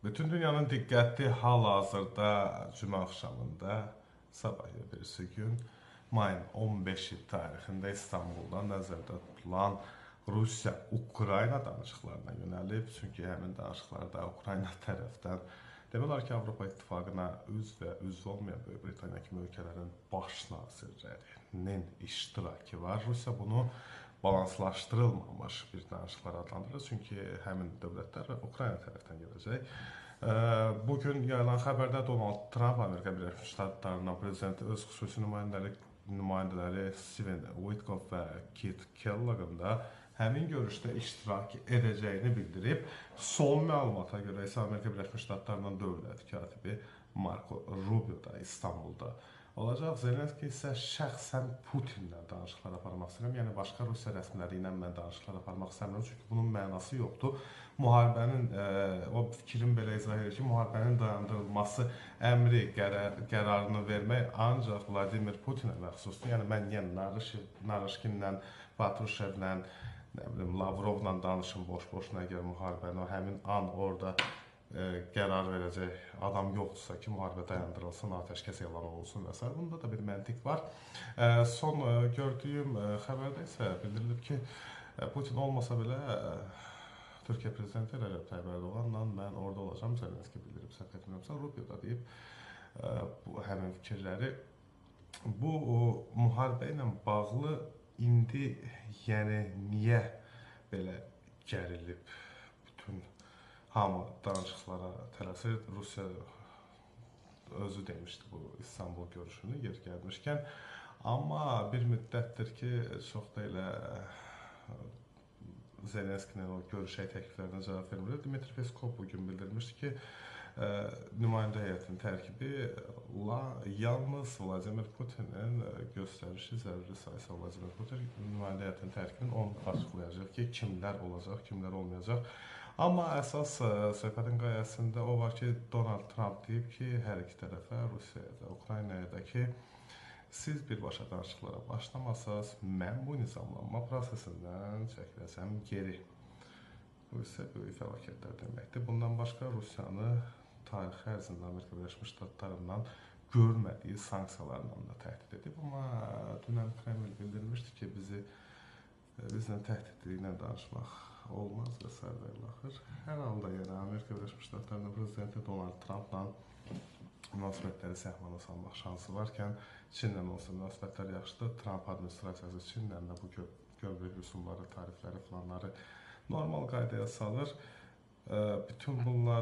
Bütün dünyanın diqqəti hal-hazırda cümə axşamında, sabah birisi gün, mayın 15-i tarixində İstanbulda nəzərdə tutulan Rusiya-Ukrayna danışıqlarına yönəlib. Çünki həmin danışıqlarda Ukrayna tərəfdən demək olar ki, Avropa İttifaqına üzv olmayan Böyük Britaniya kimi ölkələrin baş nazirlərinin iştirakı var. Rusiya bunu balanslaşdırılmamış bir danışıqlar adlandırır. Çünki həmin dövlətlər Ukrayna tərəfdən gələcək. Bugün yayılan xəbərdə Donald Trump, Amerika Birləşmiş Ştatlarının prezidenti öz xüsusi nümayəndələri Steven Witkoff və Keith Kellogg da həmin görüşdə iştirak edəcəyini bildirib. Son məlumata görə isə Amerika Birləşmiş Ştatlarının dövlət katibi Marco Rubio da İstanbulda olacaq. Zelenski isə şəxsən Putinlə danışıqlar aparmaq istəyirəm. Yəni başqa Rusiya rəsmiləri ilə mən danışıqlar aparmaq istəmirəm. Çünki bunun mənası yoxdur. Müharibənin, o fikrin belə izah edir ki, müharibənin dayandırılması əmri qərarını vermək ancaq Vladimir Putinə məxsusdur. Yəni mən Narışkinlə, Patruşevlə, Lavrovla danışım boş-boşuna əgər müharibəni həmin an orada qərar verəcək adam yoxdursa ki, müharibə dayandırılsın, atəşkəs elan olunsun və s. Bunda da bir məntiq var. Son gördüyüm xəbərdə isə bildirilib ki, Putin olmasa belə Türkiyə prezidenti Rəcəb Tayyip Ərdoğanla mən orada olacam, Zelenski bildirib, səhv etmirəmsə, Rubio da deyib həmin fikirləri. Bu müharibə ilə bağlı indi yəni niyə belə gərilib bütün hamı danışıqlara tələsir? Rusiya özü demişdi bu İstanbul görüşünü yer gəlmişkən. Amma bir müddətdir ki, çox da elə Zelenskinin o görüşək təkliflərinə cavab vermir. Dmitri Peskov bugün bildirmişdi ki, nümayəndə heyətinin tərkibi yalnız Vladimir Putinin göstərişi zəruri sayısı Vladimir Putin nümayəndə heyətinin tərkibini onu açıqlayacaq ki, kimlər olacaq, kimlər olmayacaq. Amma əsas söhbətin qayəsində o var ki, Donald Trump deyib ki, hər iki tərəfə, Rusiyaya da, Ukraynaya da ki, siz birbaşa danışıqlara başlamasaz, mən bu nizamlanma prosesindən çəkiləcəm geri. Bu isə böyük fəlakətlər deməkdir. Bundan başqa Rusiyanı tarixi ərzində Amerika Birləşmiş Ştatlarından görmədiyi sanksiyalarla da təhdid edib. Amma dünən Kreml bildirmişdi ki, bizlə təhdidliyinə danışmaq olmaz və s. Hər halda yəni Amerika Birləşmiş Ştatlarının prezidenti Donald Trumpla münasibətləri səhmana salmaq şansı varkən, Çinlə olsa münasibətlər yaxşıdır. Trump administrasiyası Çinlə də bu gömrük rüsumları, tarifləri, planları normal qaydaya salır. Bütün bunlar